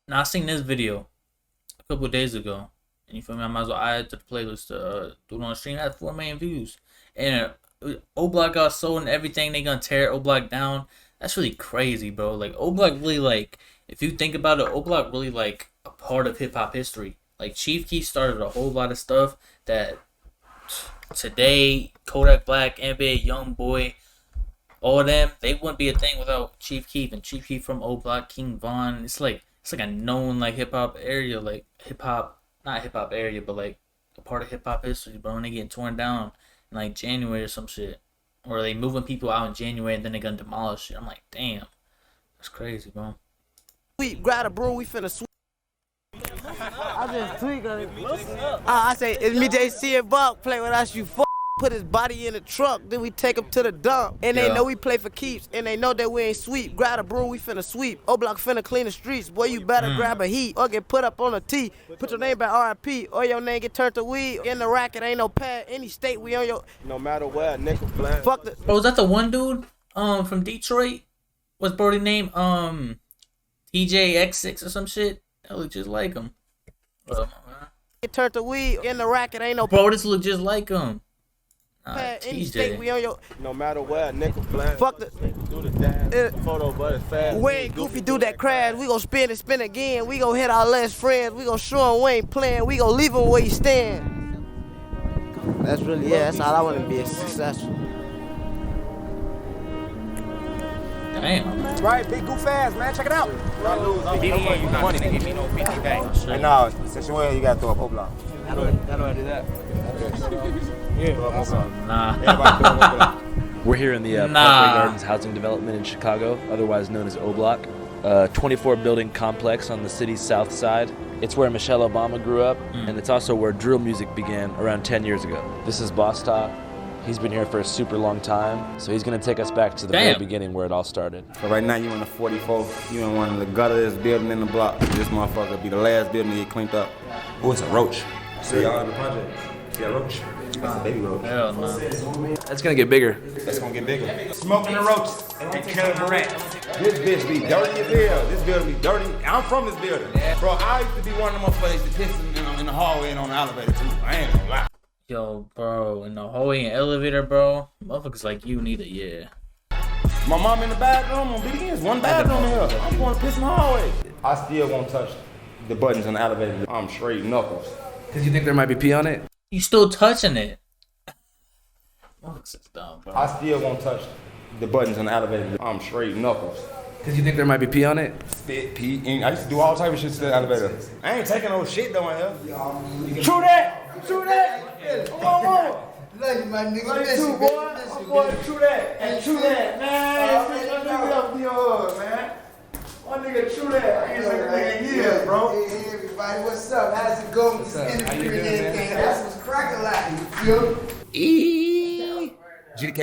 Now I seen this video a couple days ago, and you feel me? I might as well add it to the playlist to do it on the stream. It had 4 million views, and O Block got sold and everything. They gonna tear O Block down. That's really crazy, bro. Like O Block really like, if you think about it, O Block really like a part of hip hop history. Like Chief Keef started a whole lot of stuff that today Kodak Black, NBA, Young Boy, all of them, they wouldn't be a thing without Chief Keef. And Chief Keef from O Block, King Von. It's like a known like hip hop area, like hip hop, not hip hop area, but like a part of hip hop history, bro. And they getting torn down in like January or some shit, or they moving people out in January and then they gonna demolish it. I'm like, damn, that's crazy, bro. Sweep, grab a broom, we finna sweep. I just tweak on it. I say, it's me, JC and Buck, play with us, you put his body in the truck, then we take him to the dump. And they know we play for keeps, and they know that we ain't sweep. Grab a broom, we finna sweep. O Block finna clean the streets. Boy, you better grab a heat or get put up on a T. Put your name by RIP or your name get turned to weed. In the racket, ain't no pad. Any state, we on your... No matter where, nickel flat. Fuck the... Bro, was that the one dude from Detroit? What's Brody name? TJX6 or some shit? That look just like him. Get turned to weed. In the racket, ain't no... Bro, this look just like him. Any state, we on your... No matter where, nickel flat. Fuck the... Do the dance, photo, but it's fast. We ain't goofy, do that crash. We gon' spin again. We gon' hit our last friends. We gon' show him we ain't playing. We gon' leave him where he stand. That's really, yeah, that's all I wanna be, successful. Damn. Right, big goof ass, man. Check it out. BDA, you money, they give me no 50 back. Hey, now, since you're in, you gotta throw up O Block. How do I do that? Nah. We're here in the Parkway Gardens housing development in Chicago, otherwise known as O Block, a 24-building complex on the city's south side. It's where Michelle Obama grew up, and it's also where drill music began around 10 years ago. This is Boss Talk. He's been here for a super long time, so he's gonna take us back to the very beginning where it all started. So right now you in the 44, you in one of the gutters building in the block. This motherfucker be the last building to get cleaned up. Oh, it's a roach. See y'all in the project. See that roach? That's a baby roach. Hell no. That's gonna get bigger. That's gonna get bigger. Smoking the roaches and killing the rats. This bitch be dirty as hell. This building be dirty. I'm from this building. Bro, I used to be one of them motherfuckers that piss in the hallway and on the elevator too. I ain't gonna lie. Yo, bro, in the hallway and elevator, bro, motherfuckers like you need it, My mom in the bathroom on BDN's one bathroom in here. I'm going to piss in the hallway. I still won't touch the buttons on the elevator. I'm straight knuckles. Cause you think there might be pee on it? You still touching it. Motherfuckers is dumb, bro. I still won't touch the buttons on the elevator. I'm straight knuckles. Cause you think there might be pee on it? Spit, pee, and I used to do all type of shit to the elevator. I ain't taking no shit though in here. True that! True that! Come on! Love you, my nigga. Like two, boy. I'm going to true that. And true that, man. My nigga up the hood, man. My nigga true that. I ain't like a nigga in years, bro. Hey, everybody, what's up? How's it going with this industry and everything? That's what's cracking like, you feel? GDK.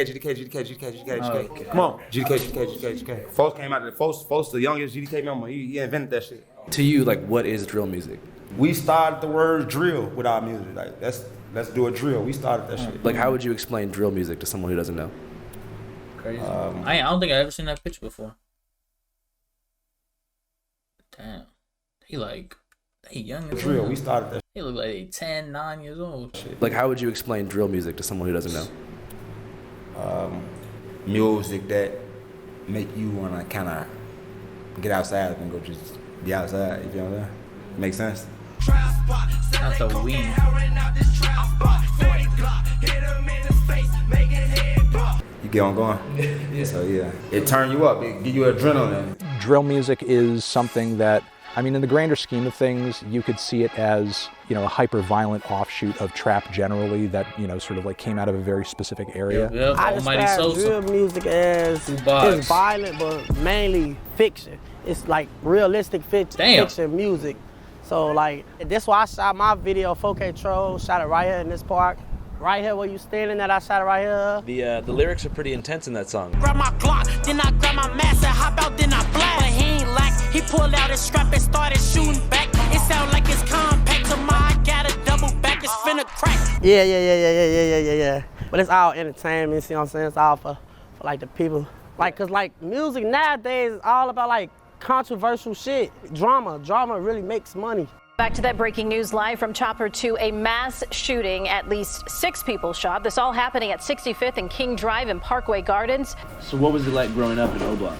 Come on. GDK. Folks came out of the folks, the youngest GDK member. He invented that shit. To you, like, what is drill music? We started the word drill with our music. Like, let's do a drill. We started that shit. Like, how would you explain drill music to someone who doesn't know? Crazy. I don't think I've ever seen that picture before. Damn. They young as drill. We started that. They look like they 10, 9 years old. Shit. Like, how would you explain drill music to someone who doesn't know? Music that make you wanna kind of get outside and go just be outside. You know what I'm saying? Make sense? Not the weed. You get on going? Yeah. So yeah, it turn you up. It give you adrenaline. Drill music is something that, I mean, in the grander scheme of things, you could see it as, you know, a hyper-violent offshoot of trap generally that, you know, sort of like came out of a very specific area. Yep. I describe drill music as it's violent, but mainly fiction. It's like realistic fiction music. So like, that's why I shot my video 4K Troll, shot it right here in this park. Right here where you standing at, I shot it right here. The lyrics are pretty intense in that song. Grab my Glock, then I grab my mask and hop out, then I blast. But he ain't lax, he pulled out his strap and started shooting back. It sound like it's compact, tomorrow I got a double back, it's finna crack. Yeah. But it's all entertainment, you see what I'm saying? It's all for like the people. Like, cause like music nowadays is all about like controversial shit. Drama really makes money. Back to that breaking news live from Chopper 2, a mass shooting. At least 6 people shot. This all happening at 65th and King Drive in Parkway Gardens. So what was it like growing up in O Block?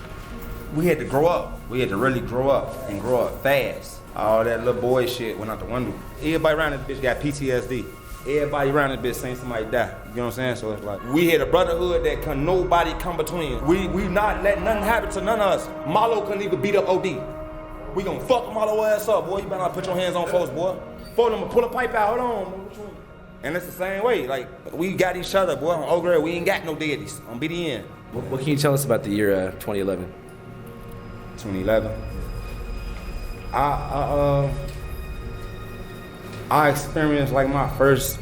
We had to grow up. We had to really grow up and grow up fast. All that little boy shit went out the window. Everybody around this bitch got PTSD. Everybody around this bitch saying somebody die. You know what I'm saying? So it's like, we had a brotherhood that can nobody come between. We not letting nothing happen to none of us. Marlo couldn't even beat up OD. We gonna fuck Marlo ass up, boy. You better not put your hands on folks, boy. Folks them pull a pipe out, hold on. And it's the same way. Like, we got each other, boy. On Old Grade, we ain't got no daddies on BDN. What can you tell us about the year 2011? 2011. I experienced like my first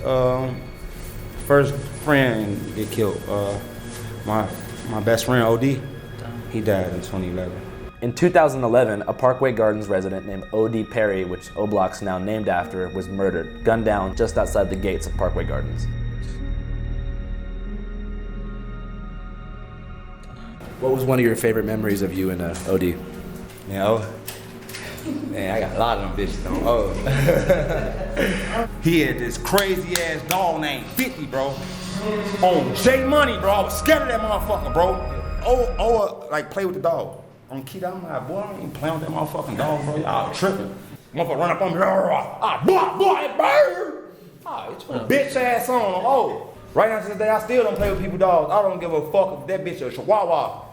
friend get killed. My best friend OD, he died in 2011. In 2011, a Parkway Gardens resident named O.D. Perry, which O Block's now named after, was murdered, gunned down just outside the gates of Parkway Gardens. What was one of your favorite memories of you and O.D.? Man, I got a lot of them bitches on He had this crazy ass dog named 50, bro. On J Money, bro. I was scared of that motherfucker, bro. Like play with the dog. On Key, I'm like, boy, I ain't playing with that motherfucking dog, bro. Y'all tripping. Motherfucker run up on me, boy, bird. It's your bitch ass on. Oh, right now to this day, I still don't play with people's dogs. I don't give a fuck if that bitch is a chihuahua.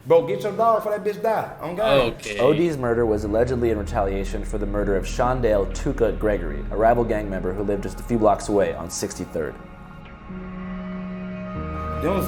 Bro, get your dog before that bitch die. On God. Okay. OD's murder was allegedly in retaliation for the murder of Shondale Tuka Gregory, a rival gang member who lived just a few blocks away on 63rd. Those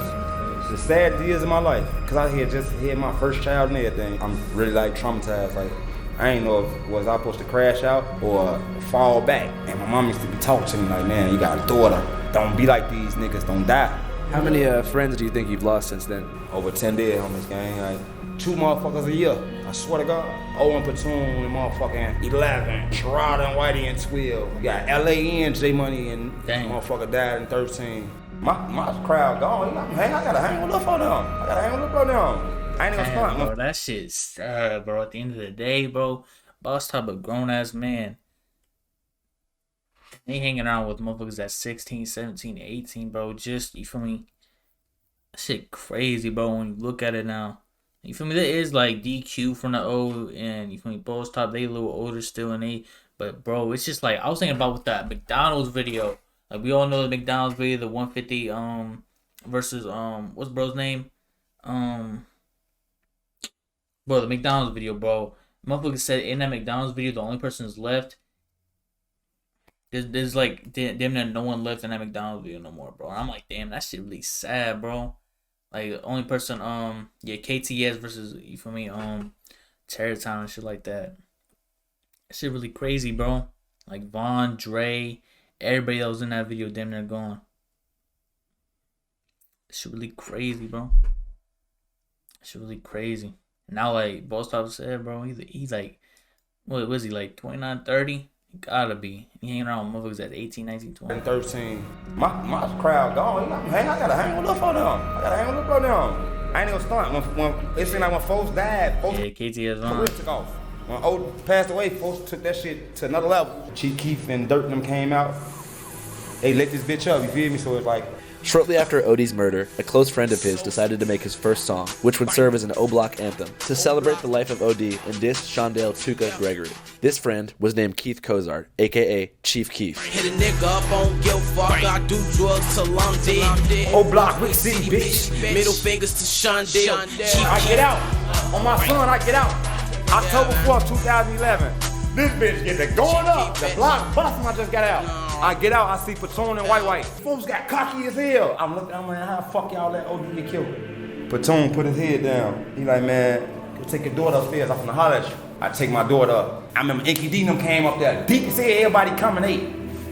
the sad years of my life, cause I had just had my first child and everything. I'm really like traumatized. Like, I ain't know if was I supposed to crash out or fall back. And my mom used to be talking to me like, man, you got a daughter. Don't be like these niggas. Don't die. How many friends do you think you've lost since then? Over 10 dead on this gang. Like 2 motherfuckers a year. I swear to God. Owen Platoon and motherfucking 11. Sherrod and Whitey and 12. You got L.A. and J Money and motherfucker died in 13. My crowd gone. I gotta hang on up on them. I ain't gonna front. Bro, that shit's sad, bro. At the end of the day, bro, boss type of grown ass man. They hanging around with motherfuckers at 16, 17, 18, bro. Just, you feel me? That shit crazy, bro, when you look at it now. You feel me? There is like DQ from the O, and you feel me? Boss top, they a little older still, and they, but bro, it's just like, I was thinking about with that McDonald's video. Like, we all know the McDonald's video, the 150 versus what's bro's name? Bro, the McDonald's video, bro. Motherfucker said in that McDonald's video, the only person that's left. There's like damn near no one left in that McDonald's video no more, bro. And I'm like, damn, that shit really sad, bro. Like, the only person, yeah, KTS versus, you feel me, Terror Town and shit like that. That shit really crazy, bro. Like Vaughn, Dre. Everybody that was in that video, damn near gone. It's really crazy, bro. It's really crazy. Now, like, Boss Top said, bro, he's like, what was he, like 29, 30? He gotta be. He hanging around with motherfuckers at 18, 19, 20. And 13. My crowd gone. I gotta hang on up on them. I ain't gonna stunt. When it seemed like when folks died, folks KTS on. took off. When Old passed away, folks took that shit to another level. Chief Keef and Dirt and them came out. They lit this bitch up, you feel me? So it's like... Shortly after OD's murder, a close friend of his decided to make his first song, which would serve as an O Block anthem, to celebrate the life of OD and diss Shondale Tuka Gregory. This friend was named Keith Cozart, aka Chief Keef. Hit a nigga up on guilt, fuck, I do drugs till I'm dead. O Block, Wick City, bitch. Middle fingers to Shondale. I get out. On my son, I get out. October 4th, 2011. This bitch get the going up. The block busting, I just got out. I get out, I see Platoon and White. Folks got cocky as hell. I'm looking, I'm like, how the fuck y'all let OD get killed? Platoon put his head down. He like, man, go take your daughter upstairs. I'm finna holler at you. I take my daughter up. I remember Inky D them came up there. Deep as hell, everybody coming ate.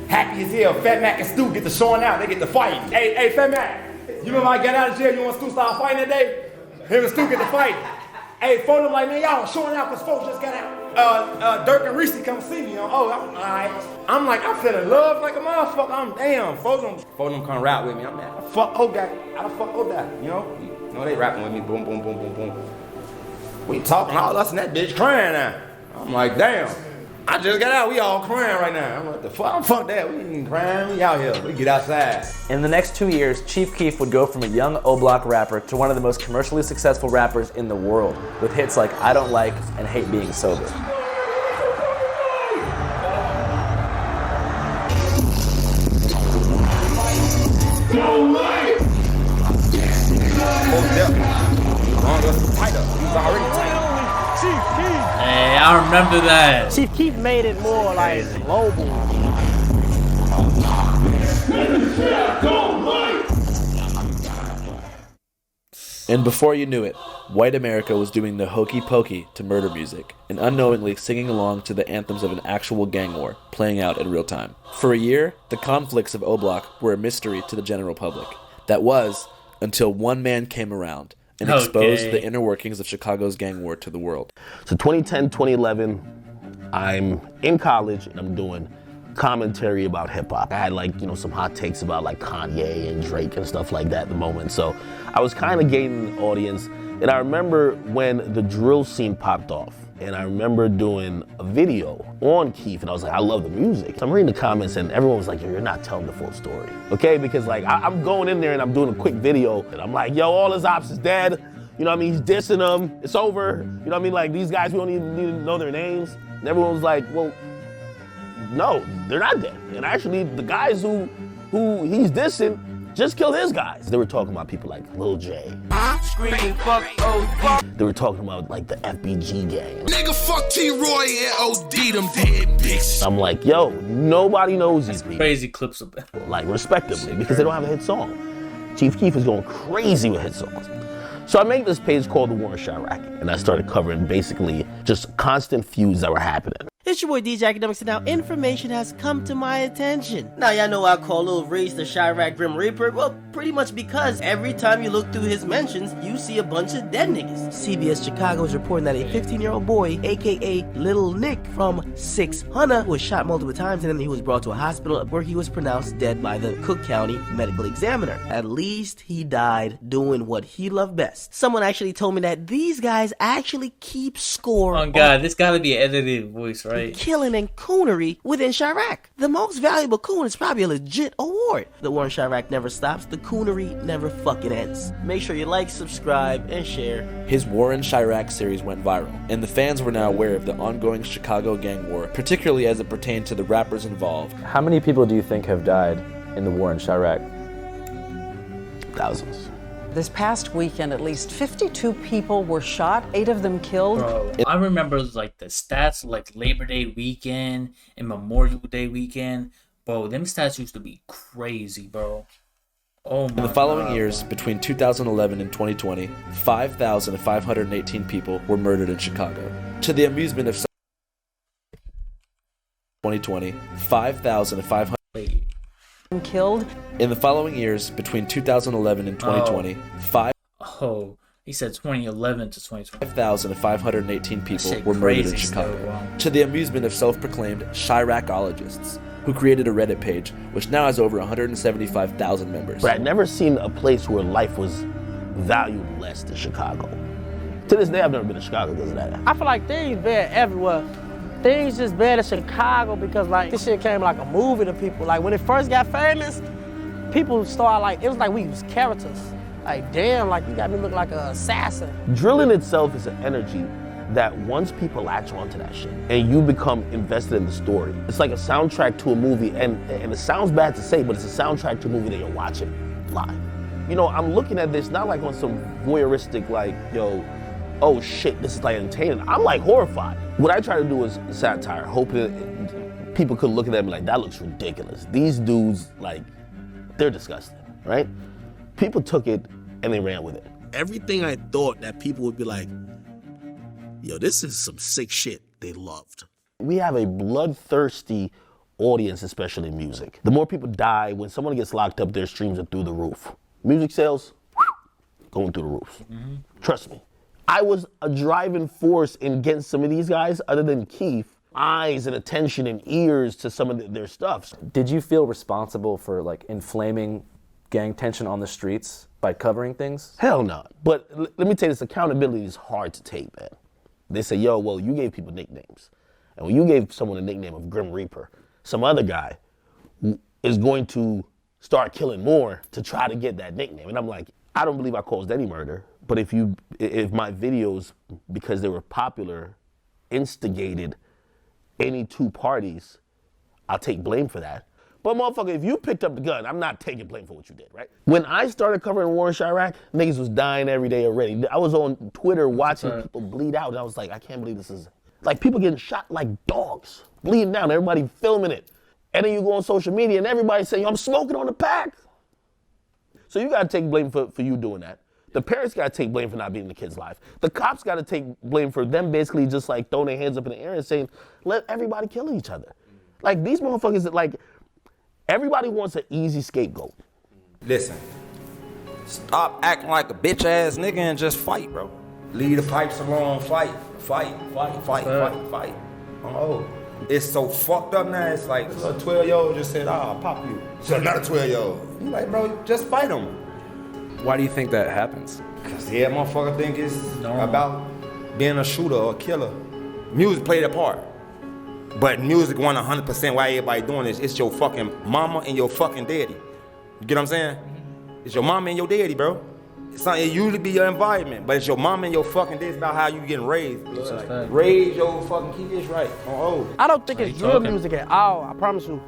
Happy as hell. Fat Mac and Stu get the showing out. They get the fighting. Hey, Fat Mac. You remember I got out of jail, you want Stu start fighting that day? Him and Stu get the fight. Hey, folks, them like, man, y'all showing out because folks just got out. Dirk and Reese come see me. I'm alright. I'm like, I'm feeling love like a motherfucker. I'm damn. Folks them come rap with me. I'm like, fuck Oda. I fuck Oda. You know they rapping with me. Boom, boom, boom, boom, boom. We talking all us and that bitch crying now. I'm like, damn. I just got out, we all crying right now. I'm like, the fuck? Fuck that, we ain't crying, we out here, we get outside. In the next 2 years, Chief Keef would go from a young O-Block rapper to one of the most commercially successful rappers in the world, with hits like I Don't Like and Hate Being Sober. Hey, I remember that. Chief Keef made it more like global. And before you knew it, white America was doing the hokey pokey to murder music, and unknowingly singing along to the anthems of an actual gang war playing out in real time. For a year, the conflicts of O-Block were a mystery to the general public. That was, until one man came around and exposed the inner workings of Chicago's gang war to the world. So 2010, 2011, I'm in college and I'm doing commentary about hip hop. I had like, you know, some hot takes about like Kanye and Drake and stuff like that at the moment. So I was kind of gaining an audience. And I remember when the drill scene popped off. And I remember doing a video on Keef, and I was like, I love the music. So I'm reading the comments, and everyone was like, yo, you're not telling the full story, okay? Because like, I'm going in there and I'm doing a quick video, and I'm like, yo, all his ops is dead. You know what I mean? He's dissing them. It's over. You know what I mean? Like, these guys, we don't even need to know their names. And everyone was like, well, no, they're not dead. And actually, the guys who he's dissing just killed his guys. They were talking about people like Lil J. Screaming fuck OD. They were talking about like the FBG gang. Nigga fuck T-Roy and OD them dead bitches. I'm like, yo, nobody knows these people. Crazy clips of that. Like, respectively, because they don't have a hit song. Chief Keef is going crazy with hit songs. So I made this page called The War in Chirac, and I started covering basically just constant feuds that were happening. It's your boy DJ Academics, and now information has come to my attention. Now y'all know I call Lil Reese the Chirac Grim Reaper. Well, pretty much because every time you look through his mentions, you see a bunch of dead niggas. CBS Chicago is reporting that a 15-year-old boy, aka Little Nick from 600, was shot multiple times, and then he was brought to a hospital where he was pronounced dead by the Cook County medical examiner. At least he died doing what he loved best. Someone actually told me that these guys actually keep score. Oh God, this gotta be an edited voice, right? Killing and coonery within Chirac. The most valuable coon is probably a legit award. The war in Chirac never stops. The coonery never fucking ends. Make sure you like, subscribe, and share. His War in Chirac series went viral, and the fans were now aware of the ongoing Chicago gang war, particularly as it pertained to the rappers involved. How many people do you think have died in the war in Chirac? Thousands. This past weekend, at least 52 people were shot, 8 of them killed. Bro, I remember like the stats like Labor Day weekend and Memorial Day weekend. Bro, them stats used to be crazy, bro. Oh my In the following God, years, between 2011 and 2020, 5,518 people were murdered in Chicago. To the amusement of some 2020, 5,500 killed. In the following years, between 2011 and 2020, he said 2011 to 2020. 5,518 people were murdered in Chicago. To the amusement of self-proclaimed Chiracologists, who created a Reddit page, which now has over 175,000 members. But I'd never seen a place where life was valued less than Chicago. To this day, I've never been to Chicago because of that. I feel like things bad everywhere. Things just bad in Chicago because like this shit came like a movie to people. Like when it first got famous, people started like, it was like we was characters. Like damn, like you got me look like an assassin. Drilling itself is an energy that once people latch onto that shit and you become invested in the story, it's like a soundtrack to a movie, and it sounds bad to say, but it's a soundtrack to a movie that you're watching live. You know, I'm looking at this not like on some voyeuristic like, yo, oh shit, this is like entertaining. I'm like horrified. What I try to do is satire, hoping that people could look at them like, that looks ridiculous. These dudes, like, they're disgusting, right? People took it and they ran with it. Everything I thought that people would be like, yo, this is some sick shit, they loved. We have a bloodthirsty audience, especially in music. The more people die, when someone gets locked up, their streams are through the roof. Music sales, going through the roof. Mm-hmm. Trust me. I was a driving force in getting some of these guys, other than Keef, eyes and attention and ears to some of their stuff. Did you feel responsible for like inflaming gang tension on the streets By covering things? Hell no. But let me tell you this, accountability is hard to take, man. They say, yo, well, you gave people nicknames. And when you gave someone a nickname of Grim Reaper, some other guy is going to start killing more to try to get that nickname. And I'm like, I don't believe I caused any murder, but if my videos, because they were popular, instigated any two parties, I'll take blame for that. But motherfucker, if you picked up the gun, I'm not taking blame for what you did, right? When I started covering war in Chirac, niggas was dying every day already. I was on Twitter watching people bleed out, and I was like, I can't believe this is, like people getting shot like dogs, bleeding down, everybody filming it. And then you go on social media and everybody saying, I'm smoking on the pack. So you gotta take blame for you doing that. The parents gotta take blame for not being in the kid's life. The cops gotta take blame for them basically just like throwing their hands up in the air and saying, let everybody kill each other. Like these motherfuckers that like, everybody wants an easy scapegoat. Listen, stop acting like a bitch ass nigga and just fight, bro. Leave the pipes alone, fight. Oh, it's so fucked up now. It's like a 12-year-old just said, I'll pop you. So another 12-year-old. You like, bro, just fight him. Why do you think that happens? Cause yeah, motherfucker think it's about being a shooter or a killer. Music played a part. But music won 100% why everybody doing this. It's your fucking mama and your fucking daddy. You get what I'm saying? It's your mama and your daddy, bro. It usually be your environment, but it's your mama and your fucking daddy. It's about how you getting raised. Like, raise your fucking kids right. I don't think it's drill music at all, I promise you.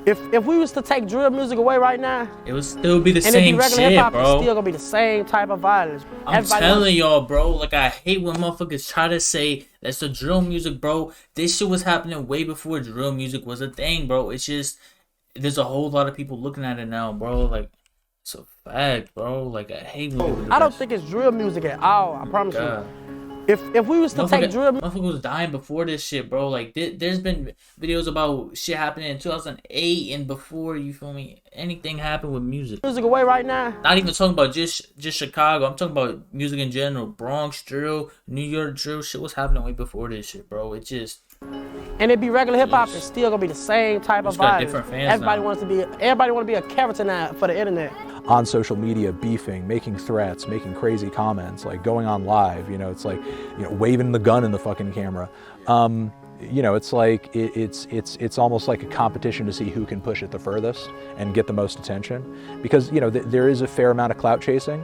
If we was to take drill music away right now, it would still be the and same it'd be regular shit, hip-hop, bro. It's still gonna be the same type of violence. I'm telling y'all, bro, like I hate when motherfuckers try to say that's the drill music, bro. This shit was happening way before drill music was a thing, bro. It's just, there's a whole lot of people looking at it now, bro. Like, it's a fact, bro. Like, I hate when people do I don't that think it's drill music at all, I promise God. you. If we was to take drill motherfucker was dying before this shit, bro. Like there's been videos about shit happening in 2008 and before, you feel me? Anything happened with music away right now. Not even talking about just Chicago. I'm talking about music in general. Bronx drill, New York drill, shit was happening way before this shit, bro. It just, and it be regular hip hop, it's still gonna be the same type of violence. Different fans everybody now. Everybody wanna be a character now for the internet. On social media, beefing, making threats, making crazy comments, like going on live, you know, it's like, you know, waving the gun in the fucking camera. You know, it's like, it's almost like a competition to see who can push it the furthest and get the most attention. Because, you know, there is a fair amount of clout chasing,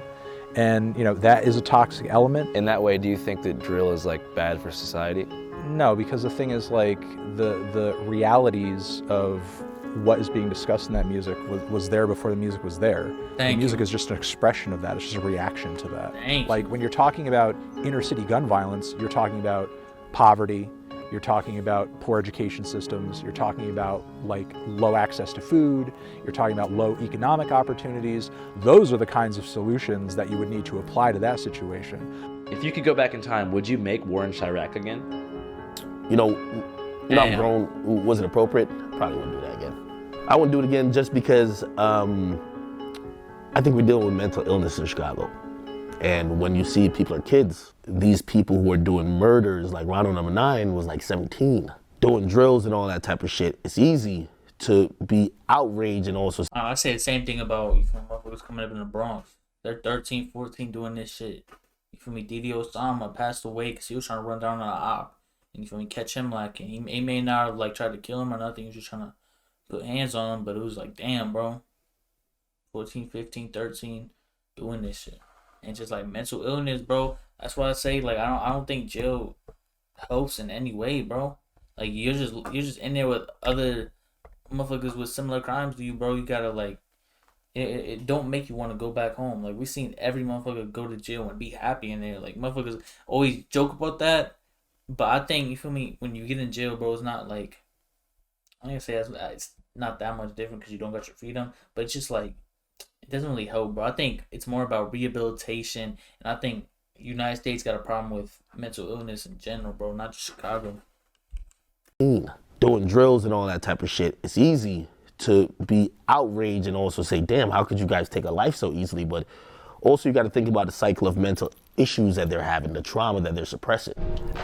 and, you know, that is a toxic element. In that way, do you think that drill is like bad for society? No, because the thing is, like, the realities of what is being discussed in that music was there before the music was there. The music is just an expression of that. It's just a reaction to that. Like when you're talking about inner city gun violence, you're talking about poverty, you're talking about poor education systems, you're talking about like low access to food, you're talking about low economic opportunities. Those are the kinds of solutions that you would need to apply to that situation. If you could go back in time, would you make war in Chirac again? You know, not grown, was it appropriate? Probably wouldn't do that again. I wouldn't do it again just because I think we're dealing with mental illness in Chicago. And when you see people are kids, these people who are doing murders, like Ronald No. 9 was like 17, doing drills and all that type of shit, it's easy to be outraged and also... I say the same thing about, you feel me, motherfuckers coming up in the Bronx. They're 13, 14 doing this shit. You feel me, Didi Osama passed away because he was trying to run down on an op. And you feel me, catch him lacking. He may not have like tried to kill him or nothing, he was just trying to put hands on him, but it was like, damn, bro. 14, 15, 13, doing this shit. And just like mental illness, bro. That's why I say, like, I don't think jail helps in any way, bro. Like you're just in there with other motherfuckers with similar crimes to you, bro. You gotta like, it don't make you want to go back home. Like we seen every motherfucker go to jail and be happy in there. Like motherfuckers always joke about that, but I think, you feel me, when you get in jail, bro, it's not like, I'm gonna say it's not that much different because you don't got your freedom, but it's just like, it doesn't really help, bro. I think it's more about rehabilitation, and I think United States got a problem with mental illness in general, bro, not just Chicago. Doing drills and all that type of shit, it's easy to be outraged and also say, damn, how could you guys take a life so easily? But Also, you got to think about the cycle of mental issues that they're having, the trauma that they're suppressing.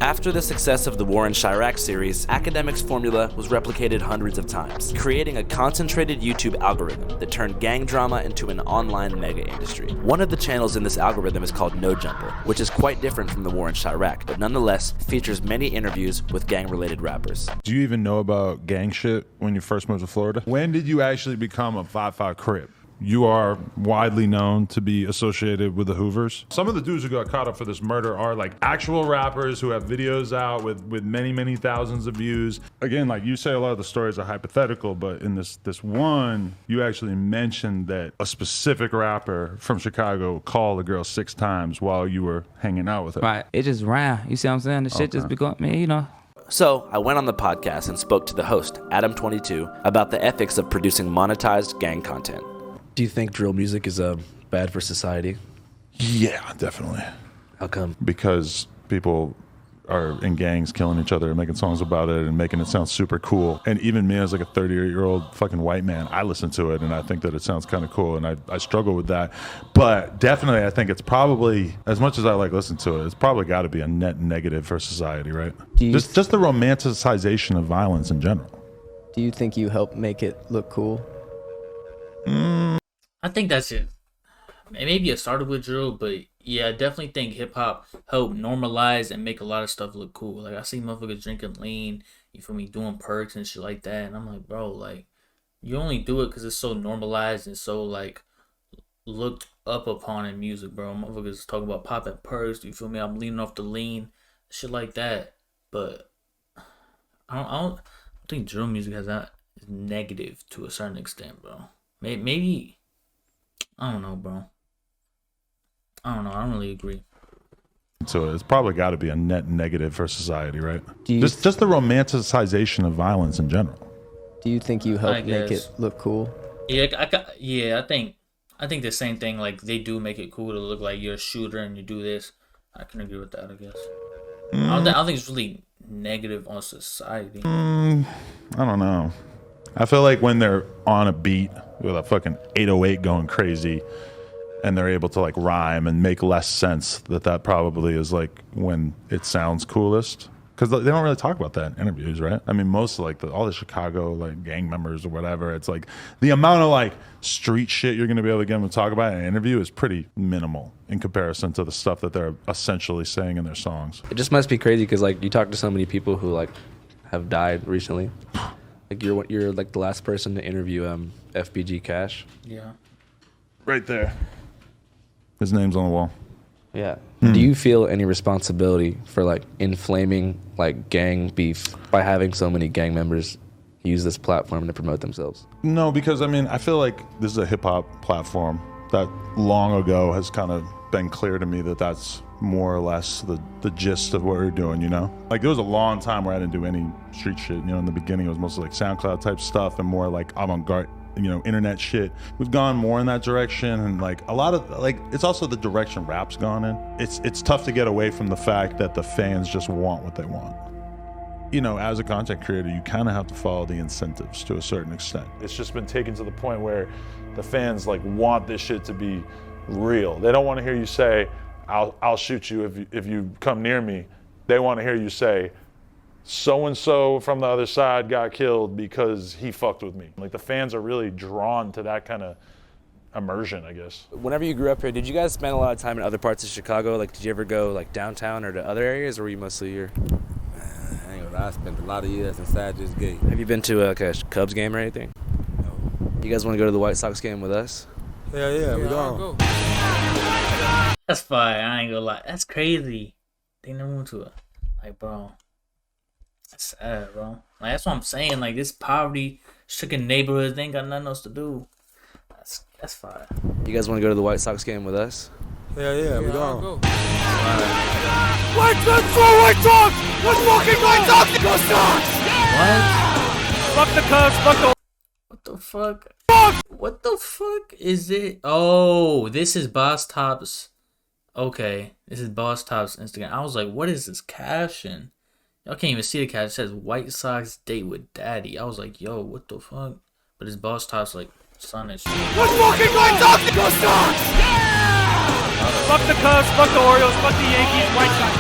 After the success of the War in Chirac series, Academics' formula was replicated hundreds of times, creating a concentrated YouTube algorithm that turned gang drama into an online mega industry. One of the channels in this algorithm is called No Jumper, which is quite different from the War in Chirac, but nonetheless features many interviews with gang-related rappers. Do you even know about gang shit when you first moved to Florida? When did you actually become a 5'5" Crip? You are widely known to be associated with the Hoovers. Some of the dudes who got caught up for this murder are like actual rappers who have videos out with many, many thousands of views. Again, like you say, a lot of the stories are hypothetical, but in this one, you actually mentioned that a specific rapper from Chicago called a girl 6 times while you were hanging out with her. Right, it just ran. You see what I'm saying? The shit just be going, man, you know. So, I went on the podcast and spoke to the host, Adam22, about the ethics of producing monetized gang content. Do you think drill music is bad for society? Yeah, definitely. How come? Because people are in gangs killing each other and making songs about it and making it sound super cool. And even me as like a 38-year-old fucking white man, I listen to it and I think that it sounds kind of cool, and I struggle with that. But definitely I think it's probably, as much as I like listen to it, it's probably got to be a net negative for society, right? Just the romanticization of violence in general. Do you think you help make it look cool? I think that's it. Maybe it started with drill, but yeah, I definitely think hip hop helped normalize and make a lot of stuff look cool. Like I see motherfuckers drinking lean, you feel me, doing perks and shit like that, and I'm like, bro, like you only do it because it's so normalized and so like looked up upon in music, bro. Motherfuckers talk about popping perks, you feel me? I'm leaning off the lean, shit like that. But I don't think drill music has that negative to a certain extent, bro. Maybe I don't know, bro. I don't know. I don't really agree. So it's probably got to be a net negative for society, right? Just the romanticization of violence in general. Do you think you help make it look cool? Yeah, I think the same thing. Like they do make it cool to look like you're a shooter and you do this. I can agree with that, I guess. I don't think it's really negative on society. I don't know. I feel like when they're on a beat with a fucking 808 going crazy and they're able to like rhyme and make less sense, that probably is like when it sounds coolest. Because they don't really talk about that in interviews, right? I mean, most of like all the Chicago like gang members or whatever, it's like the amount of like street shit you're gonna be able to get them to talk about in an interview is pretty minimal in comparison to the stuff that they're essentially saying in their songs. It just must be crazy because like you talk to so many people who like have died recently. Like you're like the last person to interview FBG Cash. Yeah. Right there. His name's on the wall. Yeah. Do you feel any responsibility for like inflaming like gang beef by having so many gang members use this platform to promote themselves? No, because I mean, I feel like this is a hip hop platform that long ago has kind of been clear to me that that's more or less the gist of what we're doing, you know? Like there was a long time where I didn't do any street shit, you know, in the beginning it was mostly like SoundCloud type stuff and more like avant-garde, you know, internet shit. We've gone more in that direction, and like a lot of like it's also the direction rap's gone in. It's tough to get away from the fact that the fans just want what they want. You know, as a content creator, you kind of have to follow the incentives to a certain extent. It's just been taken to the point where the fans like want this shit to be real. They don't want to hear you say, I'll shoot you if you come near me. They want to hear you say, so-and-so from the other side got killed because he fucked with me. Like the fans are really drawn to that kind of immersion, I guess. Whenever you grew up here, did you guys spend a lot of time in other parts of Chicago? Like, did you ever go like downtown or to other areas, or were you mostly here? I spent a lot of years inside this gate. Have you been to like a Cubs game or anything? No. You guys want to go to the White Sox game with us? Yeah, we go. That's fire. I ain't gonna lie. That's crazy. They never went to it. Like, bro. That's sad, bro. Like, that's what I'm saying. Like, this poverty-stricken neighborhoods, they ain't got nothing else to do. That's fire. You guys want to go to the White Sox game with us? Yeah, we go. White Sox! What's walking White Sox? Go Sox! What? Fuck the Cubs, fuck the... What the fuck? What the fuck is it? Oh, this is Boss Top's. Okay, this is Boss Top's Instagram. I was like, what is this caption? Y'all can't even see the caption. It says White Sox date with daddy. I was like, yo, what the fuck? But it's Boss Top's like son and shit. What's walking White Sox? Go Sox! Yeah! Fuck the Cubs, fuck the Orioles, fuck the Yankees, White Sox.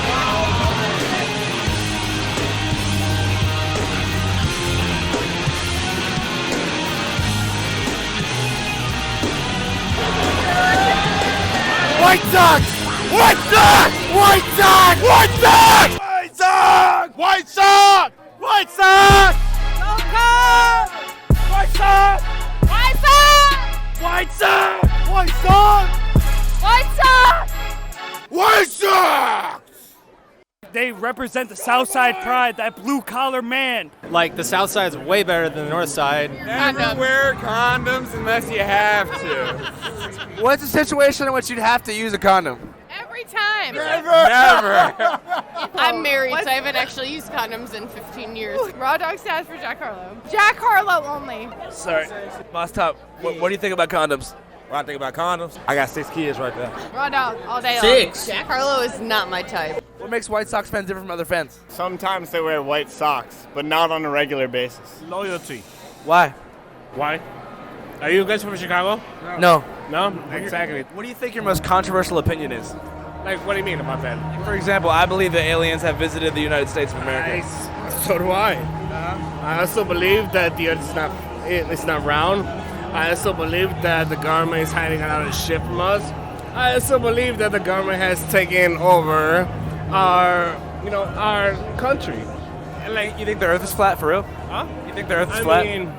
White Sox! White Sox! White Sox! White Sox! White Sox! White Sox! White Sox! Go Cubs! White Sox! White Sox! White Sox! White Sox! White Sox! White Sox! They represent the South Side pride, that blue collar man. Like, the South Side's way better than the North Side. Never wear condoms unless you have to. What's a situation in which you'd have to use a condom? Every time. Never. I'm married, so I haven't actually used condoms in 15 years. Raw dog status for Jack Harlow. Jack Harlow only. Sorry. Boss Top, what do you think about condoms? What I think about condoms? I got 6 kids right there. Raw dog all day long. 6. Jack Harlow is not my type. What makes White Sox fans different from other fans? Sometimes they wear white socks, but not on a regular basis. Loyalty. Why? Why? Are you guys from Chicago? No. No? Exactly. What do you think your most controversial opinion is? Like, what do you mean about that? For example, I believe that aliens have visited the United States of America. Nice. So do I. I also believe that the earth is not round. I also believe that the government is hiding a lot of shit from us. I also believe that the government has taken over our country. And like, you think the Earth is flat for real? Huh? You think the Earth is flat? I mean,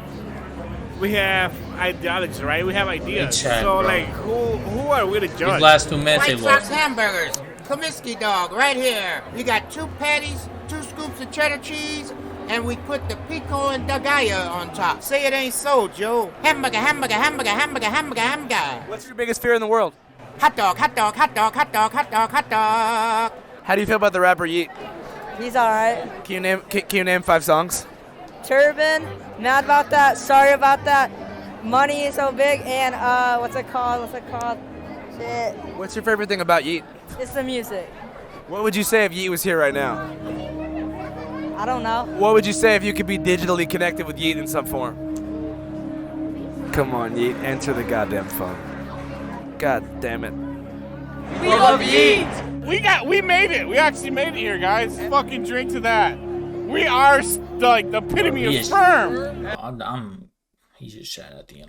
we have ideology, right? We have ideas. Chat, so, bro. like, who are we to judge? These last 2 minutes, they White Sox lost. hamburgers, Comiskey dog, right here. We got 2 patties, 2 scoops of cheddar cheese, and we put the pico and dagaya on top. Say it ain't so, Joe. Hamburger, hamburger, hamburger, hamburger, hamburger, hamburger. What's your biggest fear in the world? Hot dog, hot dog, hot dog, hot dog, hot dog, hot dog. How do you feel about the rapper Yeet? He's alright. Can you name 5 songs? Turban, mad about that, sorry about that. Money is so big, and what's it called? Shit. What's your favorite thing about Yeet? It's the music. What would you say if Yeet was here right now? I don't know. What would you say if you could be digitally connected with Yeet in some form? Come on, Yeet, answer the goddamn phone. God damn it. We love Yeet! We made it. We actually made it here, guys. Fucking drink to that. We are like the epitome of Yes. sperm. He's just chatting at the end.